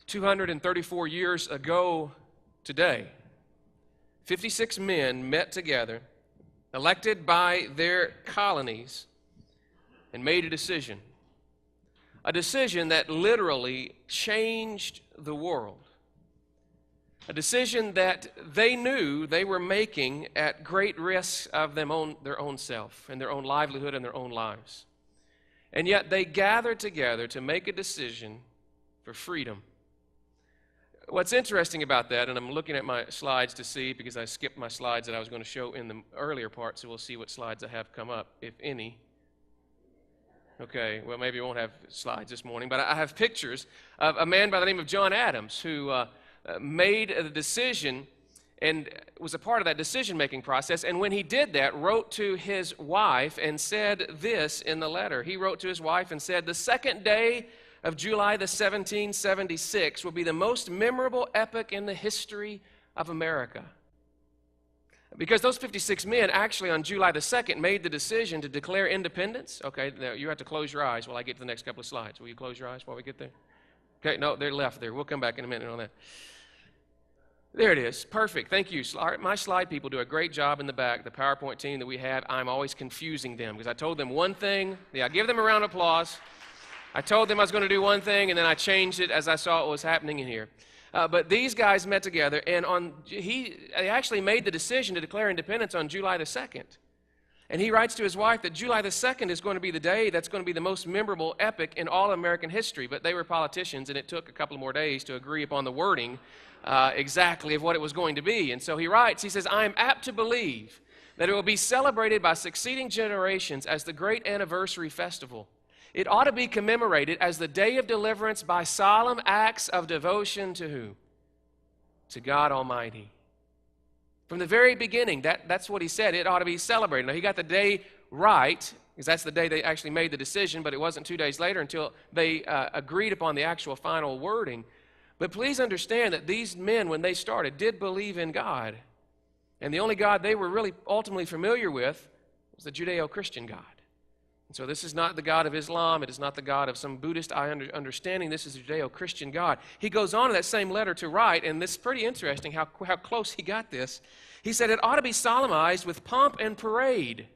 234 years ago today, 56 men met together, elected by their colonies, and made a decision that literally changed the world. A decision that they knew they were making at great risk of their own self and their own livelihood and their own lives. And yet they gathered together to make a decision for freedom. What's interesting about that, and I'm looking at my slides to see, because I skipped my slides that I was going to show in the earlier part, so we'll see what slides I have come up, if any. Okay, well, maybe I won't have slides this morning, but I have pictures of a man by the name of John Adams who made a decision and was a part of that decision-making process, and when he did that, wrote to his wife and said this in the letter. He wrote to his wife and said, "The second day of July the 1776 will be the most memorable epoch in the history of America." Because those 56 men actually on July the 2nd made the decision to declare independence. Okay, now you have to close your eyes while I get to the next couple of slides. Will you close your eyes while we get there? Okay, no, they're left there. We'll come back in a minute on that. There it is. Perfect. Thank you. My slide people do a great job in the back. The PowerPoint team that we have, I'm always confusing them because I told them one thing. Yeah, give them a round of applause. I told them I was going to do one thing, and then I changed it as I saw what was happening in here. But these guys met together, and they actually made the decision to declare independence on July the 2nd. And he writes to his wife that July the 2nd is going to be the day that's going to be the most memorable epoch in all American history. But they were politicians, and it took a couple more days to agree upon the wording exactly of what it was going to be. And so he writes, he says, "I am apt to believe that it will be celebrated by succeeding generations as the great anniversary festival. It ought to be commemorated as the day of deliverance by solemn acts of devotion to who? To God Almighty." From the very beginning, that's what he said. It ought to be celebrated. Now, he got the day right, because that's the day they actually made the decision, but it wasn't 2 days later until they agreed upon the actual final wording. But please understand that these men, when they started, did believe in God. And the only God they were really ultimately familiar with was the Judeo-Christian God. And so this is not the God of Islam. It is not the God of some Buddhist understanding. This is a Judeo-Christian God. He goes on in that same letter to write, and this is pretty interesting how close he got this. He said, "It ought to be solemnized with pomp and parade,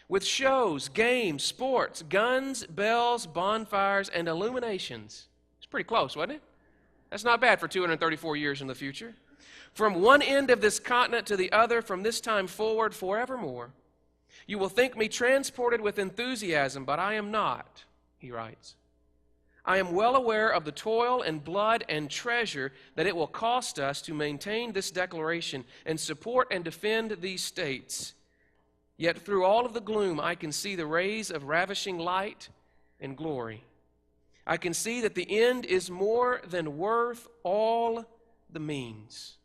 with shows, games, sports, guns, bells, bonfires, and illuminations." It's pretty close, wasn't it? That's not bad for 234 years in the future. "From one end of this continent to the other, from this time forward, forevermore. You will think me transported with enthusiasm, but I am not," he writes. "I am well aware of the toil and blood and treasure that it will cost us to maintain this declaration and support and defend these states. Yet through all of the gloom, I can see the rays of ravishing light and glory. I can see that the end is more than worth all the means."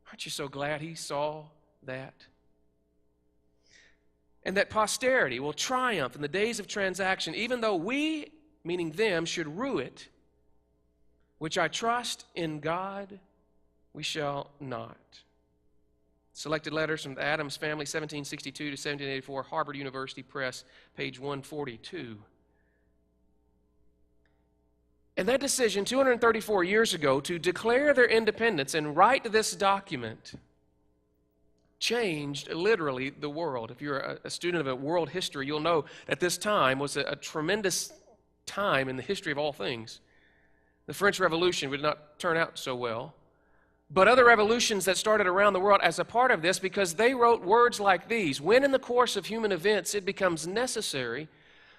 Aren't you so glad he saw that? "And that posterity will triumph in the days of transaction, even though we," meaning them, "should rue it, which I trust in God we shall not." Selected letters from the Adams family, 1762 to 1784, Harvard University Press, page 142. And that decision 234 years ago to declare their independence and write this document changed literally the world. If you're a student of world history, you'll know that this time was a tremendous time in the history of all things. The French Revolution would not turn out so well, but other revolutions that started around the world as a part of this, because they wrote words like these: "When in the course of human events it becomes necessary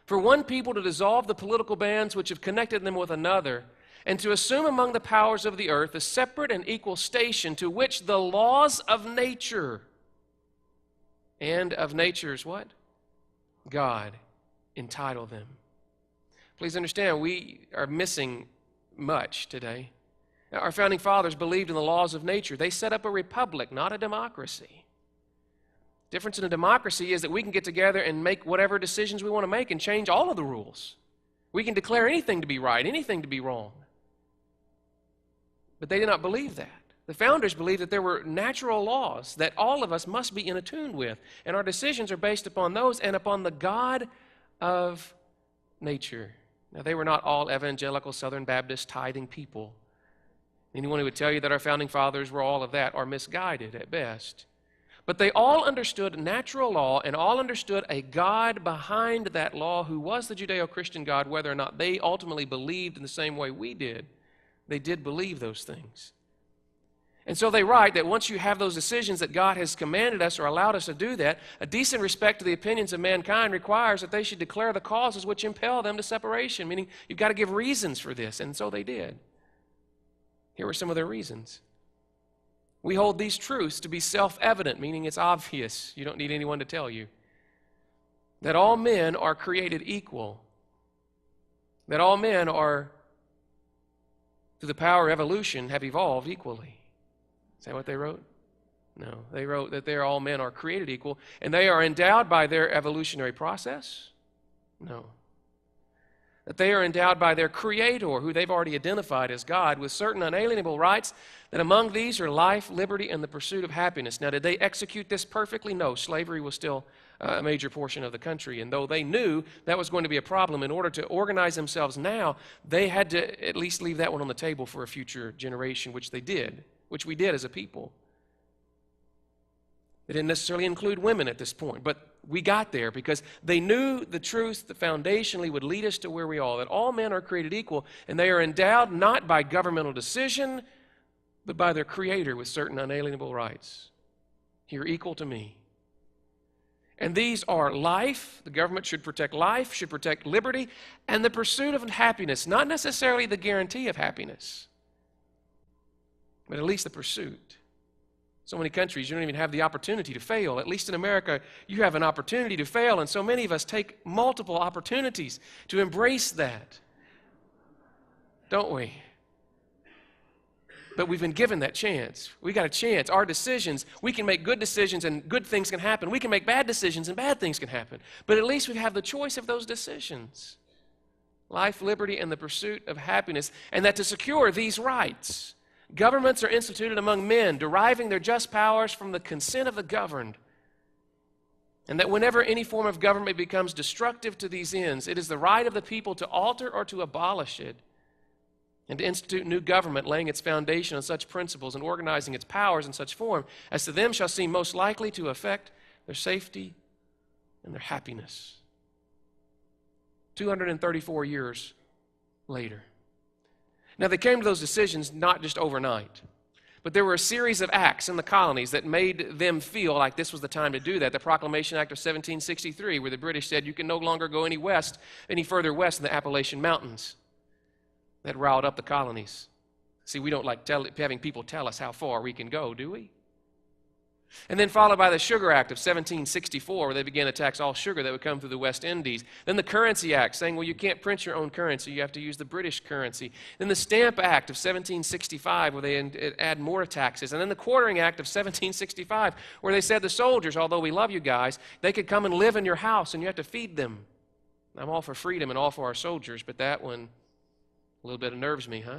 for one people to dissolve the political bands which have connected them with another, and to assume among the powers of the earth a separate and equal station to which the laws of nature and of nature's what? God entitle them." Please understand, we are missing much today. Our founding fathers believed in the laws of nature. They set up a republic, not a democracy. The difference in a democracy is that we can get together and make whatever decisions we want to make and change all of the rules. We can declare anything to be right, anything to be wrong. But they did not believe that. The founders believed that there were natural laws that all of us must be in attune with, and our decisions are based upon those and upon the God of nature. Now, they were not all evangelical Southern Baptist tithing people. Anyone who would tell you that our founding fathers were all of that are misguided at best. But they all understood natural law and all understood a God behind that law who was the Judeo-Christian God, whether or not they ultimately believed in the same way we did. They did believe those things. And so they write that once you have those decisions that God has commanded us or allowed us to do that, a decent respect to the opinions of mankind requires that they should declare the causes which impel them to separation, meaning you've got to give reasons for this, and so they did. Here were some of their reasons. We hold these truths to be self-evident, meaning it's obvious. You don't need anyone to tell you. That all men are created equal. That all men are, through the power of evolution, have evolved equally. Is that what they wrote? No. They wrote that all men are created equal, and they are endowed by their evolutionary process? No. That they are endowed by their Creator, who they've already identified as God, with certain unalienable rights, that among these are life, liberty, and the pursuit of happiness. Now, did they execute this perfectly? No. Slavery was still a major portion of the country, and though they knew that was going to be a problem, in order to organize themselves now, they had to at least leave that one on the table for a future generation, which they did, which we did as a people. They didn't necessarily include women at this point, but we got there because they knew the truth that foundationally would lead us to where we are, that all men are created equal, and they are endowed not by governmental decision, but by their Creator with certain unalienable rights. You're equal to me. And these are life. The government should protect life, should protect liberty, and the pursuit of happiness, not necessarily the guarantee of happiness, but at least the pursuit. So many countries, you don't even have the opportunity to fail. At least in America, you have an opportunity to fail, and so many of us take multiple opportunities to embrace that. Don't we? But we've been given that chance. We got a chance. Our decisions, we can make good decisions and good things can happen. We can make bad decisions and bad things can happen. But at least we have the choice of those decisions. Life, liberty, and the pursuit of happiness. And that to secure these rights, governments are instituted among men, deriving their just powers from the consent of the governed. And that whenever any form of government becomes destructive to these ends, it is the right of the people to alter or to abolish it, and to institute new government, laying its foundation on such principles and organizing its powers in such form as to them shall seem most likely to affect their safety and their happiness. 234 years later. Now, they came to those decisions not just overnight, but there were a series of acts in the colonies that made them feel like this was the time to do that. The Proclamation Act of 1763, where the British said you can no longer go any further west than the Appalachian Mountains. That riled up the colonies. See, we don't like having people tell us how far we can go, do we? And then followed by the Sugar Act of 1764, where they began to tax all sugar that would come through the West Indies. Then the Currency Act, saying, well, you can't print your own currency, you have to use the British currency. Then the Stamp Act of 1765, where they add more taxes. And then the Quartering Act of 1765, where they said the soldiers, although we love you guys, they could come and live in your house and you have to feed them. I'm all for freedom and all for our soldiers, but that one a little bit unnerves me, huh?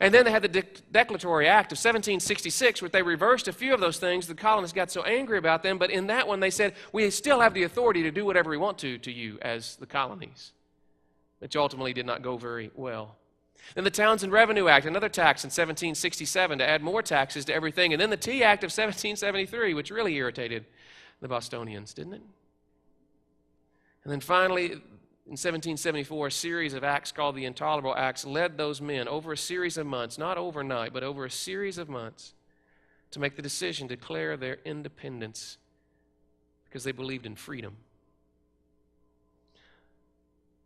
And then they had the Declaratory Act of 1766, where they reversed a few of those things. The colonists got so angry about them, but in that one they said, we still have the authority to do whatever we want to you as the colonies, which ultimately did not go very well. Then the Townsend Revenue Act, another tax in 1767 to add more taxes to everything. And then the Tea Act of 1773, which really irritated the Bostonians, didn't it? And then finally, in 1774, a series of acts called the Intolerable Acts led those men over a series of months, not overnight, but over a series of months, to make the decision to declare their independence because they believed in freedom.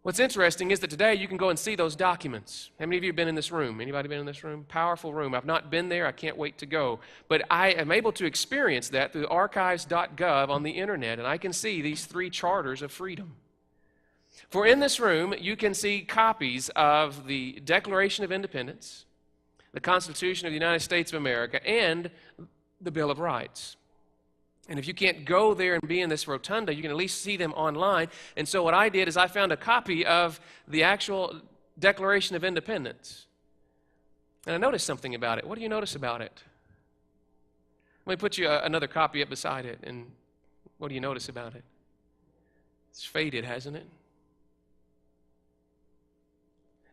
What's interesting is that today you can go and see those documents. How many of you have been in this room? Anybody been in this room? Powerful room. I've not been there. I can't wait to go. But I am able to experience that through archives.gov on the internet, and I can see these 3 charters of freedom. For in this room, you can see copies of the Declaration of Independence, the Constitution of the United States of America, and the Bill of Rights. And if you can't go there and be in this rotunda, you can at least see them online. And so what I did is I found a copy of the actual Declaration of Independence. And I noticed something about it. What do you notice about it? Let me put you another copy up beside it, and what do you notice about it? It's faded, hasn't it?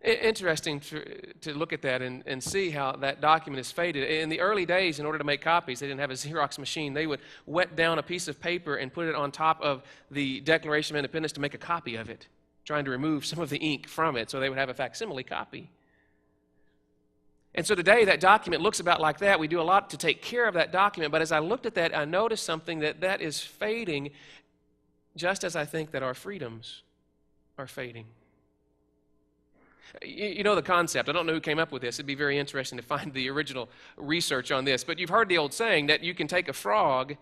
Interesting to look at that and see how that document is faded. In the early days, in order to make copies, they didn't have a Xerox machine. They would wet down a piece of paper and put it on top of the Declaration of Independence to make a copy of it, trying to remove some of the ink from it so they would have a facsimile copy. And so today, that document looks about like that. We do a lot to take care of that document, but as I looked at that, I noticed something that is fading, just as I think that our freedoms are fading. You know the concept. I don't know who came up with this. It'd be very interesting to find the original research on this. But you've heard the old saying that you can take a frog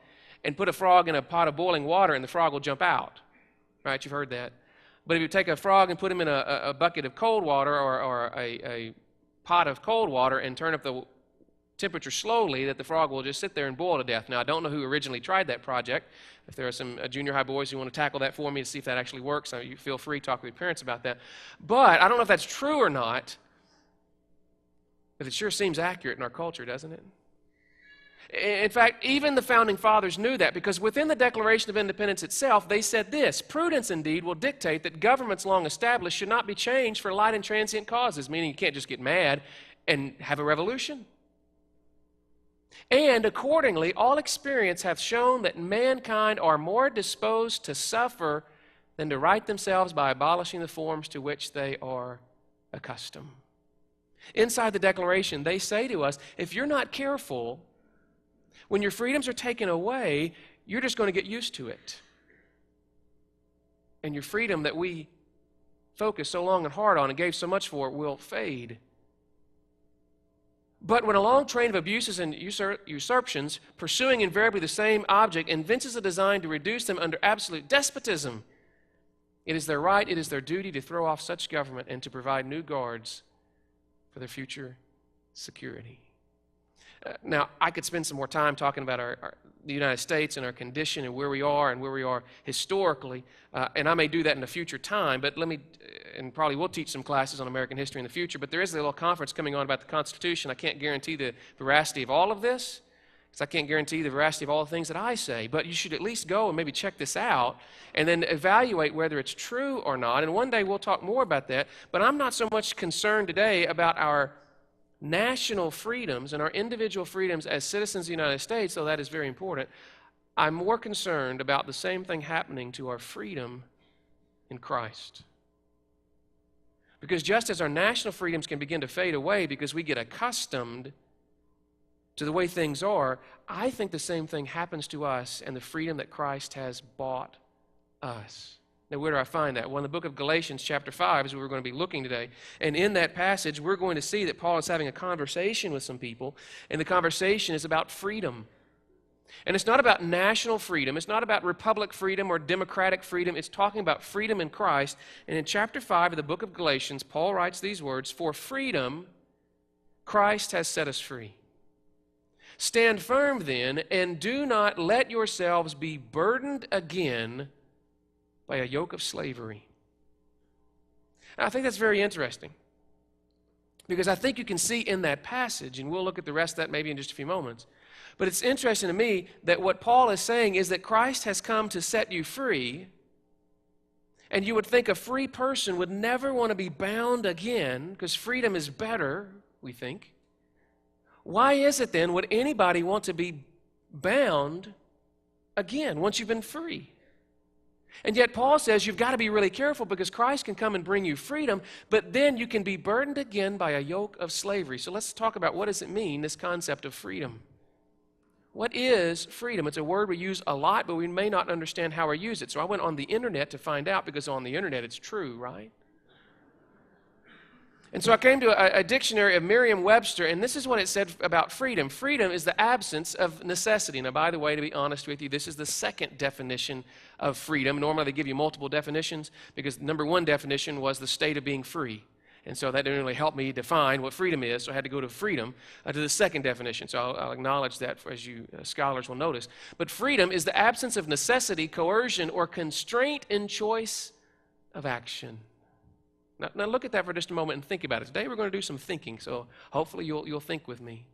and put a frog in a pot of boiling water and the frog will jump out. Right? You've heard that. But if you take a frog and put him in a bucket of cold water or a pot of cold water and turn up the temperature slowly, that the frog will just sit there and boil to death. Now, I don't know who originally tried that project. If there are some junior high boys who want to tackle that for me to see if that actually works, you feel free to talk with your parents about that. But I don't know if that's true or not, but it sure seems accurate in our culture, doesn't it? In fact, even the Founding Fathers knew that, because within the Declaration of Independence itself, they said this: prudence indeed will dictate that governments long established should not be changed for light and transient causes, meaning you can't just get mad and have a revolution. And accordingly, all experience hath shown that mankind are more disposed to suffer than to right themselves by abolishing the forms to which they are accustomed. Inside the Declaration, they say to us, if you're not careful, when your freedoms are taken away, you're just going to get used to it. And your freedom that we focused so long and hard on and gave so much for will fade. But when a long train of abuses and usurpations, pursuing invariably the same object, evinces a design to reduce them under absolute despotism, it is their right, it is their duty to throw off such government and to provide new guards for their future security. Now, I could spend some more time talking about the United States and our condition and where we are historically, and I may do that in a future time, but and probably we'll teach some classes on American history in the future, but there is a little conference coming on about the Constitution. I can't guarantee the veracity of all of this, because I can't guarantee the veracity of all the things that I say, but you should at least go and maybe check this out and then evaluate whether it's true or not, and one day we'll talk more about that, but I'm not so much concerned today about our national freedoms and our individual freedoms as citizens of the United States, though that is very important. I'm more concerned about the same thing happening to our freedom in Christ. Because just as our national freedoms can begin to fade away because we get accustomed to the way things are, I think the same thing happens to us and the freedom that Christ has bought us. Now, where do I find that? Well, in the book of Galatians chapter 5 is where we're going to be looking today. And in that passage, we're going to see that Paul is having a conversation with some people, and the conversation is about freedom. And it's not about national freedom. It's not about republic freedom or democratic freedom. It's talking about freedom in Christ. And in chapter 5 of the book of Galatians, Paul writes these words: "For freedom, Christ has set us free. Stand firm then, and do not let yourselves be burdened again by a yoke of slavery." And I think that's very interesting, because I think you can see in that passage, and we'll look at the rest of that maybe in just a few moments, but it's interesting to me that what Paul is saying is that Christ has come to set you free, and you would think a free person would never want to be bound again, because freedom is better, we think. Why is it then would anybody want to be bound again once you've been free? And yet Paul says you've got to be really careful, because Christ can come and bring you freedom, but then you can be burdened again by a yoke of slavery. So let's talk about, what does it mean, this concept of freedom? What is freedom? It's a word we use a lot, but we may not understand how we use it. So I went on the internet to find out, because on the internet it's true, right? And so I came to a dictionary of Merriam-Webster, and this is what it said about freedom. Freedom is the absence of necessity. Now, by the way, to be honest with you, this is the second definition of freedom. Normally they give you multiple definitions, because number one definition was the state of being free. And so that didn't really help me define what freedom is, so I had to go to freedom, to the second definition. So I'll acknowledge that, as you scholars will notice. But freedom is the absence of necessity, coercion, or constraint in choice of action. Now look at that for just a moment and think about it. Today we're going to do some thinking, so hopefully you'll think with me.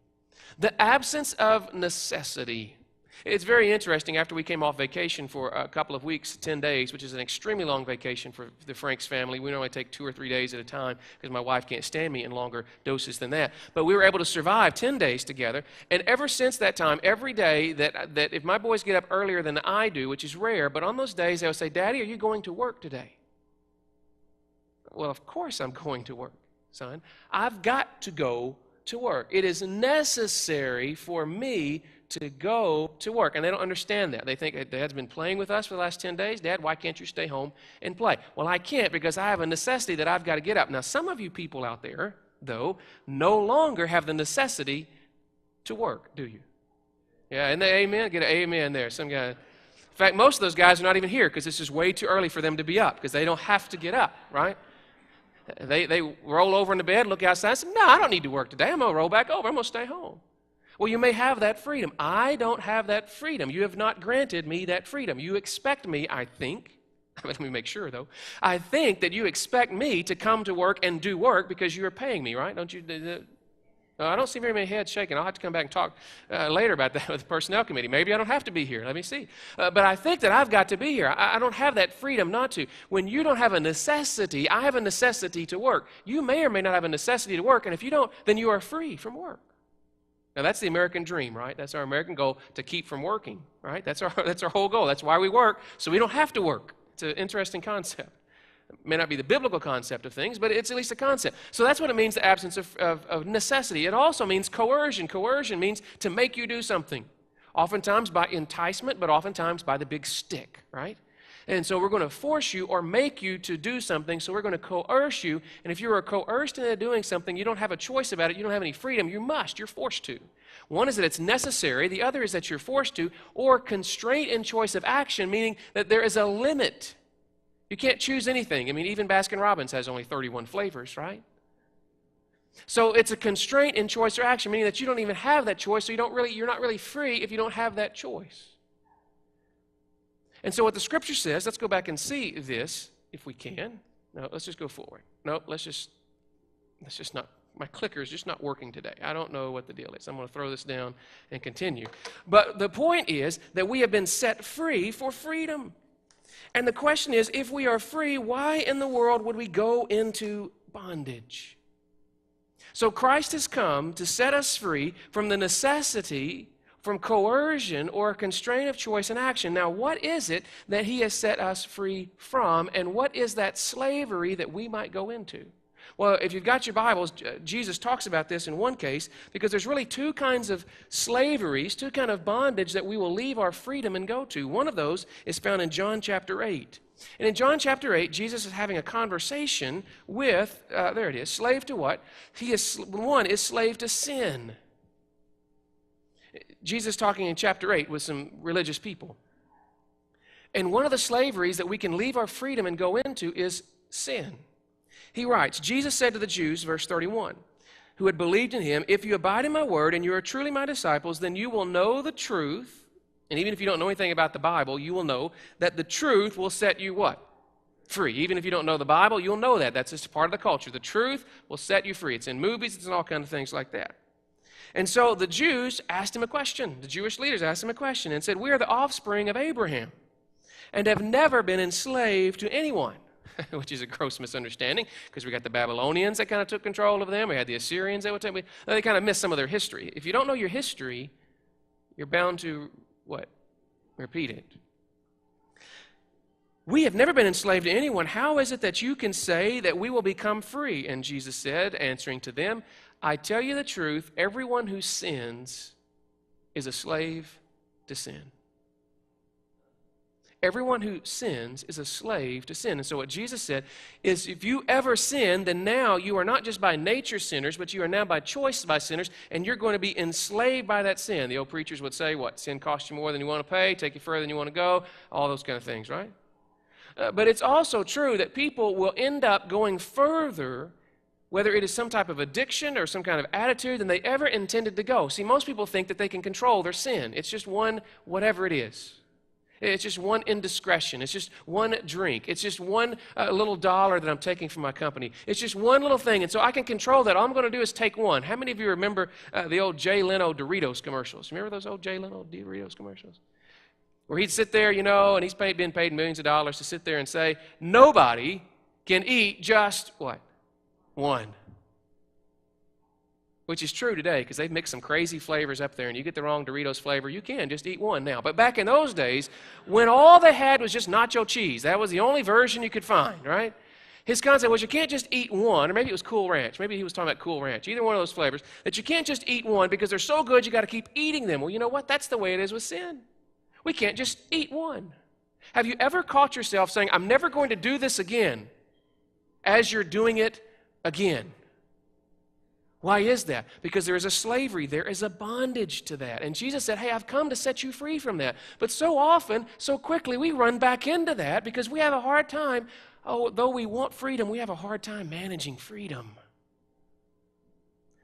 The absence of necessity. It's very interesting. After we came off vacation for a couple of weeks, 10 days, which is an extremely long vacation for the Franks family. We normally take 2 or 3 days at a time because my wife can't stand me in longer doses than that. But we were able to survive 10 days together. And ever since that time, every day that if my boys get up earlier than I do, which is rare, but on those days they will say, "Daddy, are you going to work today?" Well, of course I'm going to work, son. I've got to go to work. It is necessary for me to go to work. And they don't understand that. They think, Dad's been playing with us for the last 10 days. Dad, why can't you stay home and play? Well, I can't because I have a necessity that I've got to get up. Now, some of you people out there, though, no longer have the necessity to work, do you? Yeah, and the amen? Get an amen there. Some guy. In fact, most of those guys are not even here because this is way too early for them to be up because they don't have to get up, right? They roll over in the bed, look outside, and say, "No, I don't need to work today. I'm going to roll back over. I'm going to stay home." Well, you may have that freedom. I don't have that freedom. You have not granted me that freedom. You expect me, I think, let me make sure though, I think that you expect me to come to work and do work because you are paying me, right? Don't you? I don't see very many heads shaking. I'll have to come back and talk later about that with the personnel committee. Maybe I don't have to be here. Let me see. But I think that I've got to be here. I don't have that freedom not to. When you don't have a necessity, I have a necessity to work. You may or may not have a necessity to work, and if you don't, then you are free from work. Now, that's the American dream, right? That's our American goal, to keep from working, right? That's our whole goal. That's why we work, so we don't have to work. It's an interesting concept. It may not be the biblical concept of things, but it's at least a concept. So that's what it means, the absence of necessity. It also means coercion. Coercion means to make you do something, oftentimes by enticement, but oftentimes by the big stick, right? And so we're going to force you or make you to do something, so we're going to coerce you. And if you are coerced into doing something, you don't have a choice about it, you don't have any freedom, you're forced to. One is that it's necessary, the other is that you're forced to, or constraint in choice of action, meaning that there is a limit. You can't choose anything. I mean, even Baskin-Robbins has only 31 flavors, right? So it's a constraint in choice or action, meaning that you don't even have that choice, so you're not really free if you don't have that choice. And so what the Scripture says, let's go back and see this, if we can. No, let's just go forward. No, let's just not, my clicker is just not working today. I don't know what the deal is. I'm going to throw this down and continue. But the point is that we have been set free for freedom. And the question is, if we are free, why in the world would we go into bondage? So Christ has come to set us free from the necessity, from coercion or a constraint of choice and action. Now, what is it that he has set us free from, and what is that slavery that we might go into? Well, if you've got your Bibles, Jesus talks about this in one case, because there's really two kinds of slaveries, two kinds of bondage that we will leave our freedom and go to. One of those is found in John chapter 8. And in John chapter 8, Jesus is having a conversation with, there it is, slave to what? One is slave to sin. Jesus talking in chapter 8 with some religious people. And one of the slaveries that we can leave our freedom and go into is sin. He writes, Jesus said to the Jews, verse 31, who had believed in him, "If you abide in my word and you are truly my disciples, then you will know the truth." And even if you don't know anything about the Bible, you will know that the truth will set you what? Free. Even if you don't know the Bible, you'll know that. That's just part of the culture. The truth will set you free. It's in movies, it's in all kinds of things like that. And so the Jews asked him a question. The Jewish leaders asked him a question and said, "We are the offspring of Abraham and have never been enslaved to anyone," which is a gross misunderstanding because we got the Babylonians that kind of took control of them. We had the Assyrians that would take, they kind of missed some of their history. If you don't know your history, you're bound to what? Repeat it. "We have never been enslaved to anyone. How is it that you can say that we will become free?" And Jesus said, answering to them, "I tell you the truth, everyone who sins is a slave to sin." Everyone who sins is a slave to sin. And so what Jesus said is, if you ever sin, then now you are not just by nature sinners, but you are now by choice by sinners, and you're going to be enslaved by that sin. The old preachers would say, what? Sin costs you more than you want to pay, take you further than you want to go, all those kind of things, right? But it's also true that people will end up going further, whether it is some type of addiction or some kind of attitude, than they ever intended to go. See, most people think that they can control their sin. It's just one, whatever it is. It's just one indiscretion. It's just one drink. It's just one little dollar that I'm taking from my company. It's just one little thing. And so I can control that. All I'm going to do is take one. How many of you remember the old Jay Leno Doritos commercials? Remember those old Jay Leno Doritos commercials? Where he'd sit there, and he's been paid millions of dollars to sit there and say, nobody can eat just what? One. Which is true today, because they've mixed some crazy flavors up there, and you get the wrong Doritos flavor, you can just eat one now. But back in those days, when all they had was just nacho cheese, that was the only version you could find, right? His concept was you can't just eat one, or maybe it was Cool Ranch. Maybe he was talking about Cool Ranch. Either one of those flavors, that you can't just eat one because they're so good you got to keep eating them. Well, you know what? That's the way it is with sin. We can't just eat one. Have you ever caught yourself saying, I'm never going to do this again, as you're doing it again? Why is that? Because there is a slavery, there is a bondage to that. And Jesus said, hey, I've come to set you free from that. But so often, so quickly, we run back into that because we have a hard time, though we want freedom, we have a hard time managing freedom.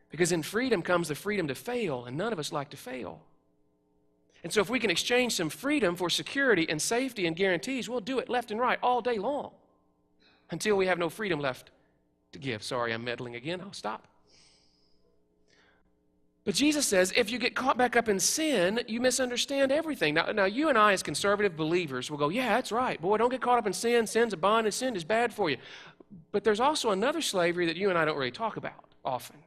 Because in freedom comes the freedom to fail, and none of us like to fail. And so if we can exchange some freedom for security and safety and guarantees, we'll do it left and right all day long until we have no freedom left to give. Sorry, I'm meddling again. I'll stop. But Jesus says, if you get caught back up in sin, you misunderstand everything. Now, you and I as conservative believers will go, yeah, that's right. Boy, don't get caught up in sin. Sin's a bondage. Sin is bad for you. But there's also another slavery that you and I don't really talk about often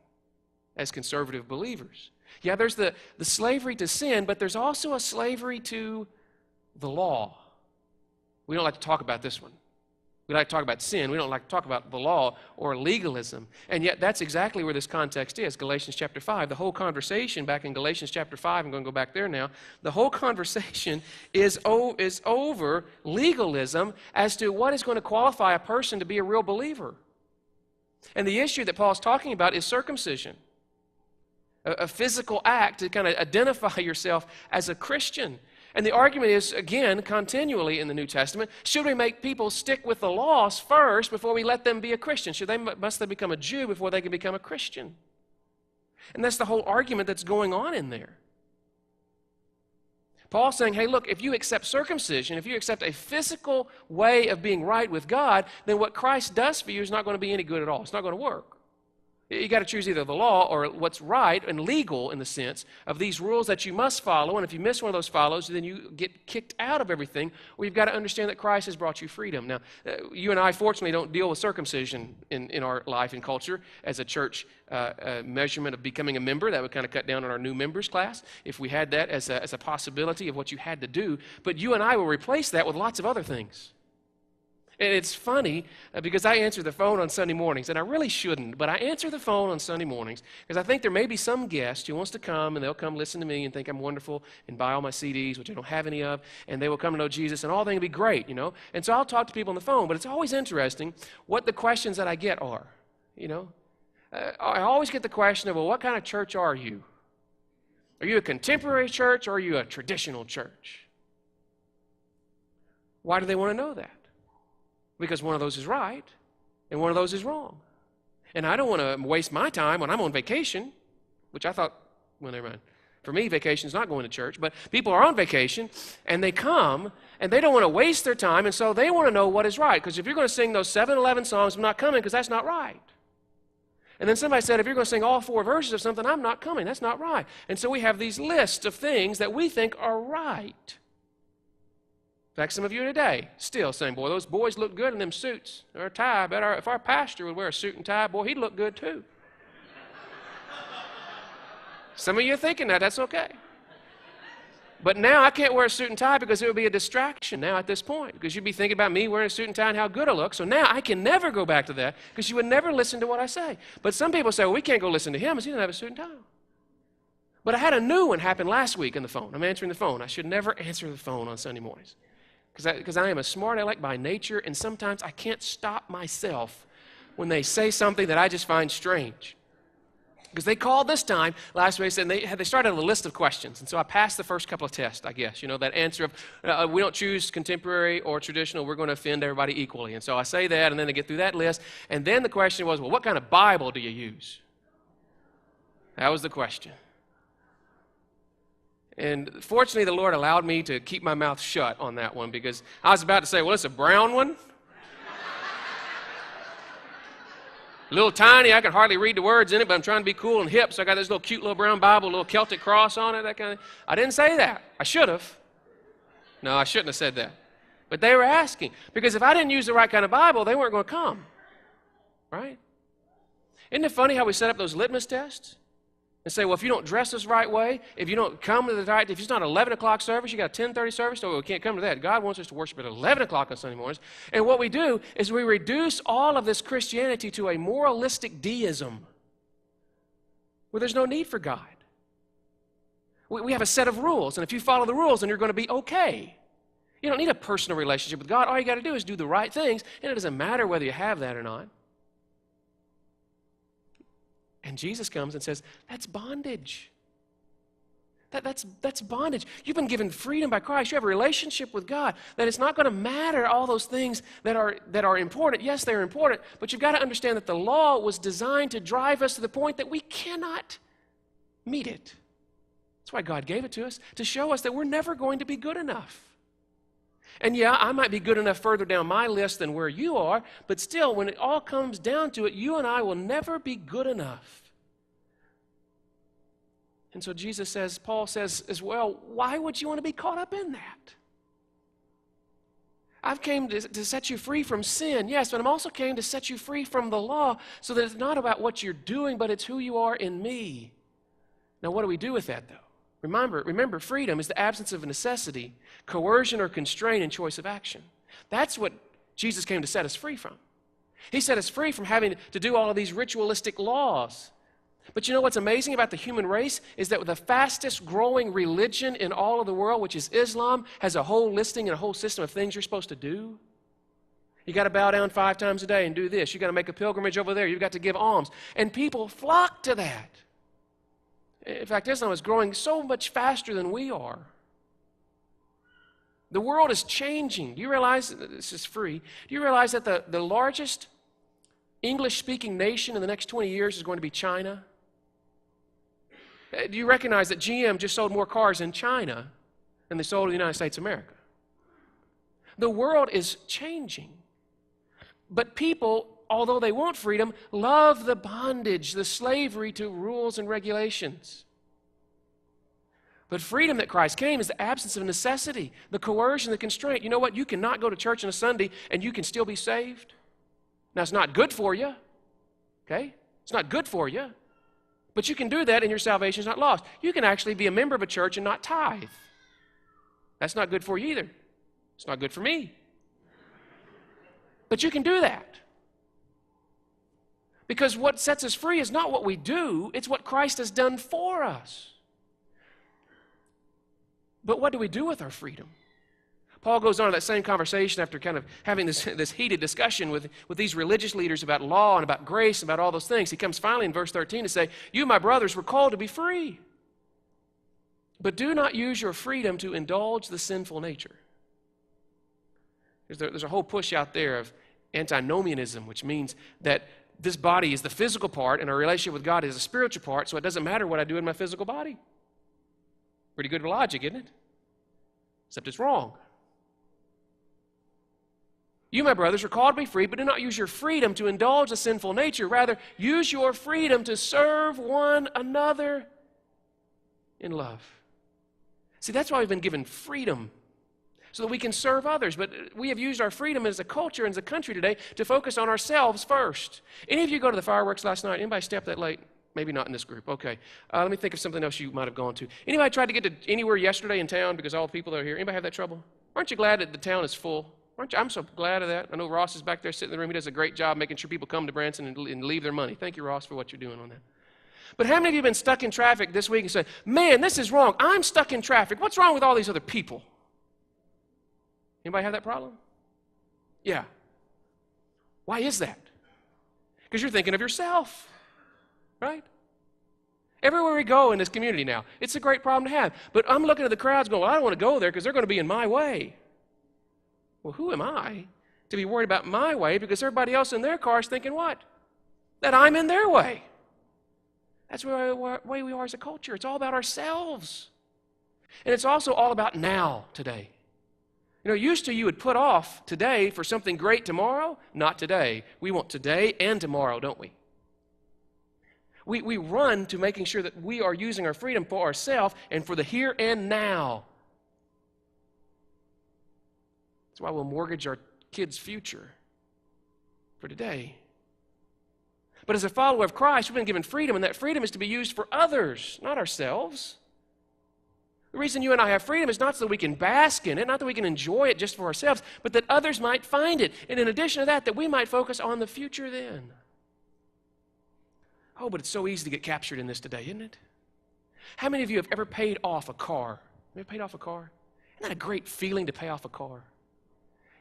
as conservative believers. Yeah, there's the slavery to sin, but there's also a slavery to the law. We don't like to talk about this one. We like to talk about sin. We don't like to talk about the law or legalism. And yet that's exactly where this context is, Galatians chapter 5. The whole conversation back in Galatians chapter 5, I'm going to go back there now, the whole conversation is over legalism as to what is going to qualify a person to be a real believer. And the issue that Paul's talking about is circumcision, a physical act to kind of identify yourself as a Christian. And the argument is, again, continually in the New Testament, should we make people stick with the laws first before we let them be a Christian? Must they become a Jew before they can become a Christian? And that's the whole argument that's going on in there. Paul's saying, hey, look, if you accept circumcision, if you accept a physical way of being right with God, then what Christ does for you is not going to be any good at all. It's not going to work. You got to choose either the law or what's right and legal in the sense of these rules that you must follow. And if you miss one of those follows, then you get kicked out of everything. Or you've got to understand that Christ has brought you freedom. Now, you and I, fortunately, don't deal with circumcision in our life and culture as a church measurement of becoming a member. That would kind of cut down on our new members class if we had that as a possibility of what you had to do. But you and I will replace that with lots of other things. And it's funny because I answer the phone on Sunday mornings, and I really shouldn't, but I answer the phone on Sunday mornings because I think there may be some guest who wants to come, and they'll come listen to me and think I'm wonderful and buy all my CDs, which I don't have any of, and they will come to know Jesus, and all things will be great, And so I'll talk to people on the phone, but it's always interesting what the questions that I get are, I always get the question of, well, what kind of church are you? Are you a contemporary church or are you a traditional church? Why do they want to know that? Because one of those is right, and one of those is wrong. And I don't want to waste my time when I'm on vacation, which I thought, well, never mind. For me, vacation is not going to church, but people are on vacation, and they come, and they don't want to waste their time, and so they want to know what is right. Because if you're going to sing those 7-11 songs, I'm not coming because that's not right. And then somebody said, if you're going to sing all 4 verses of something, I'm not coming. That's not right. And so we have these lists of things that we think are right. In fact, some of you today still saying, boy, those boys look good in them suits or a tie. If our pastor would wear a suit and tie, boy, he'd look good too. Some of you are thinking that. That's okay. But now I can't wear a suit and tie because it would be a distraction now at this point because you'd be thinking about me wearing a suit and tie and how good I look. So now I can never go back to that because you would never listen to what I say. But some people say, well, we can't go listen to him because he doesn't have a suit and tie. But I had a new one happen last week on the phone. I'm answering the phone. I should never answer the phone on Sunday mornings. Because I am a smart aleck by nature, and sometimes I can't stop myself when they say something that I just find strange. Because they called this time last week, and they started a list of questions. And so I passed the first couple of tests, I guess. That answer of we don't choose contemporary or traditional. We're going to offend everybody equally. And so I say that, and then they get through that list. And then the question was, well, what kind of Bible do you use? That was the question. And fortunately, the Lord allowed me to keep my mouth shut on that one because I was about to say, well, it's a brown one. A little tiny, I can hardly read the words in it, but I'm trying to be cool and hip, so I got this little cute little brown Bible, a little Celtic cross on it, that kind of thing. I didn't say that. I should have. No, I shouldn't have said that. But they were asking, because if I didn't use the right kind of Bible, they weren't going to come, right? Isn't it funny how we set up those litmus tests? And say, well, if you don't dress this right way, if you don't come to the right, if it's not 11 o'clock service, you got a 10:30 service, no, we can't come to that. God wants us to worship at 11 o'clock on Sunday mornings. And what we do is we reduce all of this Christianity to a moralistic deism where there's no need for God. We have a set of rules, and if you follow the rules, then you're going to be okay. You don't need a personal relationship with God. All you got to do is do the right things, and it doesn't matter whether you have that or not. And Jesus comes and says, that's bondage. That's bondage. You've been given freedom by Christ. You have a relationship with God. That it's not going to matter all those things that are important. Yes, they're important, but you've got to understand that the law was designed to drive us to the point that we cannot meet it. That's why God gave it to us, to show us that we're never going to be good enough. And yeah, I might be good enough further down my list than where you are, but still, when it all comes down to it, you and I will never be good enough. And so Jesus says, Paul says as well, why would you want to be caught up in that? I've came to set you free from sin, yes, but I'm also came to set you free from the law so that it's not about what you're doing, but it's who you are in me. Now, what do we do with that, though? Remember, freedom is the absence of a necessity, coercion or constraint in choice of action. That's what Jesus came to set us free from. He set us free from having to do all of these ritualistic laws. But you know what's amazing about the human race is that the fastest growing religion in all of the world, which is Islam, has a whole listing and a whole system of things you're supposed to do. You got to bow down 5 times a day and do this. You got to make a pilgrimage over there. You've got to give alms. And people flock to that. In fact, Islam is growing so much faster than we are. The world is changing. Do you realize, this is free, do you realize that the largest English-speaking nation in the next 20 years is going to be China? Do you recognize that GM just sold more cars in China than they sold in the United States of America? The world is changing. But people, although they want freedom, love the bondage, the slavery to rules and regulations. But freedom that Christ came is the absence of necessity, the coercion, the constraint. You know what? You cannot go to church on a Sunday and you can still be saved. Now, it's not good for you, okay? It's not good for you. But you can do that and your salvation is not lost. You can actually be a member of a church and not tithe. That's not good for you either. It's not good for me. But you can do that. Because what sets us free is not what we do, it's what Christ has done for us. But what do we do with our freedom? Paul goes on to that same conversation after kind of having this heated discussion with these religious leaders about law and about grace and about all those things. He comes finally in verse 13 to say, you, my brothers, were called to be free. But do not use your freedom to indulge the sinful nature. There's a whole push out there of antinomianism, which means that this body is the physical part and our relationship with God is a spiritual part, so it doesn't matter what I do in my physical body. Pretty good logic, isn't it? Except it's wrong. You, my brothers, are called to be free, but do not use your freedom to indulge the sinful nature. Rather, use your freedom to serve one another in love. See, that's why we've been given freedom, so that we can serve others. But we have used our freedom as a culture and as a country today to focus on ourselves first. Any of you go to the fireworks last night? Anybody stay up that late? Maybe not in this group. Okay. Let me think of something else you might have gone to. Anybody tried to get to anywhere yesterday in town because all the people that are here? Anybody have that trouble? Aren't you glad that the town is full? Aren't you? I'm so glad of that. I know Ross is back there sitting in the room. He does a great job making sure people come to Branson and leave their money. Thank you, Ross, for what you're doing on that. But how many of you have been stuck in traffic this week and said, man, this is wrong. I'm stuck in traffic. What's wrong with all these other people? Anybody have that problem? Yeah. Why is that? Because you're thinking of yourself, right? Everywhere we go in this community now, it's a great problem to have. But I'm looking at the crowds going, well, I don't want to go there because they're going to be in my way. Well, who am I to be worried about my way because everybody else in their car is thinking what? That I'm in their way. That's the way we are as a culture. It's all about ourselves. And it's also all about now, today. You know, used to you would put off today for something great tomorrow. Not today. We want today and tomorrow, don't we? We run to making sure that we are using our freedom for ourselves and for the here and now. That's why we'll mortgage our kids' future for today. But as a follower of Christ, we've been given freedom, and that freedom is to be used for others, not ourselves. The reason you and I have freedom is not so that we can bask in it, not that we can enjoy it just for ourselves, but that others might find it. And in addition to that we might focus on the future then. Oh, but it's so easy to get captured in this today, isn't it? How many of you have ever paid off a car? Have you ever paid off a car? Isn't that a great feeling to pay off a car?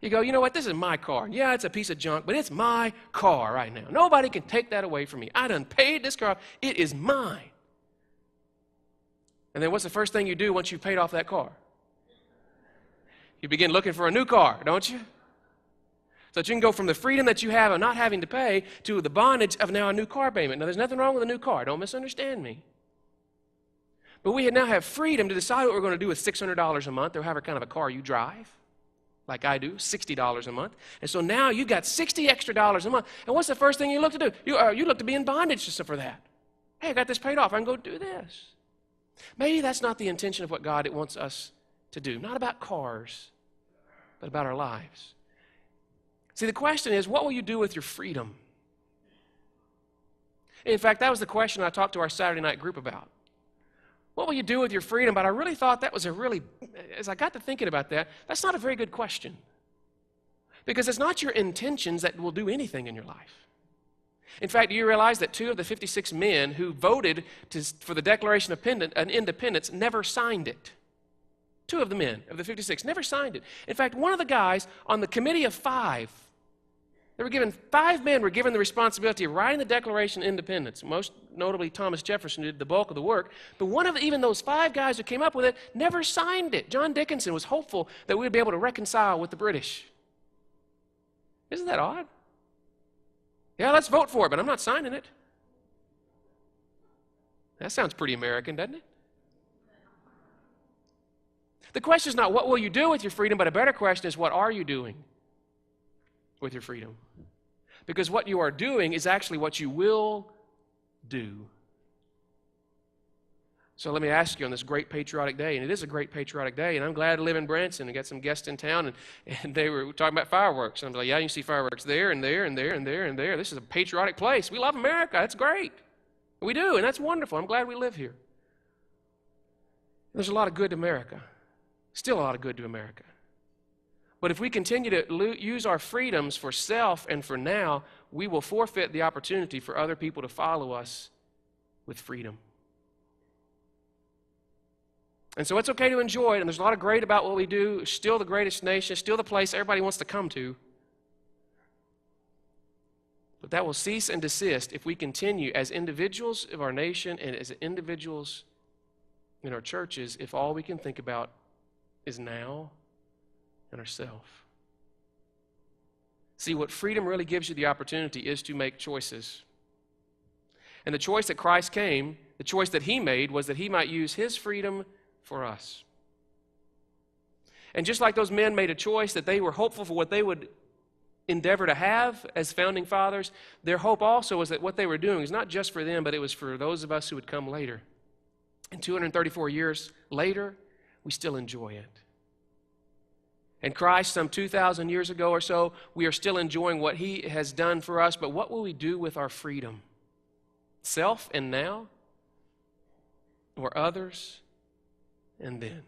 You go, you know what, this is my car. Yeah, it's a piece of junk, but it's my car right now. Nobody can take that away from me. I done paid this car off. It is mine. And then what's the first thing you do once you've paid off that car? You begin looking for a new car, don't you? So that you can go from the freedom that you have of not having to pay to the bondage of now a new car payment. Now, there's nothing wrong with a new car. Don't misunderstand me. But we now have freedom to decide what we're going to do with $600 a month or however kind of a car you drive, like I do, $60 a month. And so now you've got $60 extra a month. And what's the first thing you look to do? You look to be in bondage just for that. Hey, I got this paid off. I can go do this. Maybe that's not the intention of what God wants us to do. Not about cars, but about our lives. See, the question is, what will you do with your freedom? In fact, that was the question I talked to our Saturday night group about. What will you do with your freedom? But I really thought that was as I got to thinking about that, that's not a very good question. Because it's not your intentions that will do anything in your life. In fact, do you realize that 2 of the 56 men who voted for the Declaration of Independence never signed it? 2 of the men of the 56 never signed it. In fact, one of the guys on the committee of 5, 5 men were given the responsibility of writing the Declaration of Independence. Most notably, Thomas Jefferson did the bulk of the work. But even those 5 guys who came up with it never signed it. John Dickinson was hopeful that we would be able to reconcile with the British. Isn't that odd? Yeah, let's vote for it, but I'm not signing it. That sounds pretty American, doesn't it? The question is not what will you do with your freedom, but a better question is what are you doing with your freedom? Because what you are doing is actually what you will do. So let me ask you on this great patriotic day, and it is a great patriotic day, and I'm glad to live in Branson and got some guests in town, and they were talking about fireworks. And I'm like, yeah, you can see fireworks there and there and there and there and there. This is a patriotic place. We love America. That's great. We do, and that's wonderful. I'm glad we live here. There's a lot of good to America. Still a lot of good to America. But if we continue to use our freedoms for self and for now, we will forfeit the opportunity for other people to follow us with freedom. And so it's okay to enjoy it, and there's a lot of great about what we do. It's still the greatest nation, still the place everybody wants to come to. But that will cease and desist if we continue as individuals of our nation and as individuals in our churches if all we can think about is now and ourselves. See, what freedom really gives you the opportunity is to make choices. And the choice that Christ came, the choice that he made, was that he might use his freedom for us. And just like those men made a choice that they were hopeful for what they would endeavor to have as founding fathers, their hope also was that what they were doing was not just for them, but it was for those of us who would come later. And 234 years later, we still enjoy it. And Christ, some 2,000 years ago or so, we are still enjoying what he has done for us, but what will we do with our freedom? Self and now? Or others and then?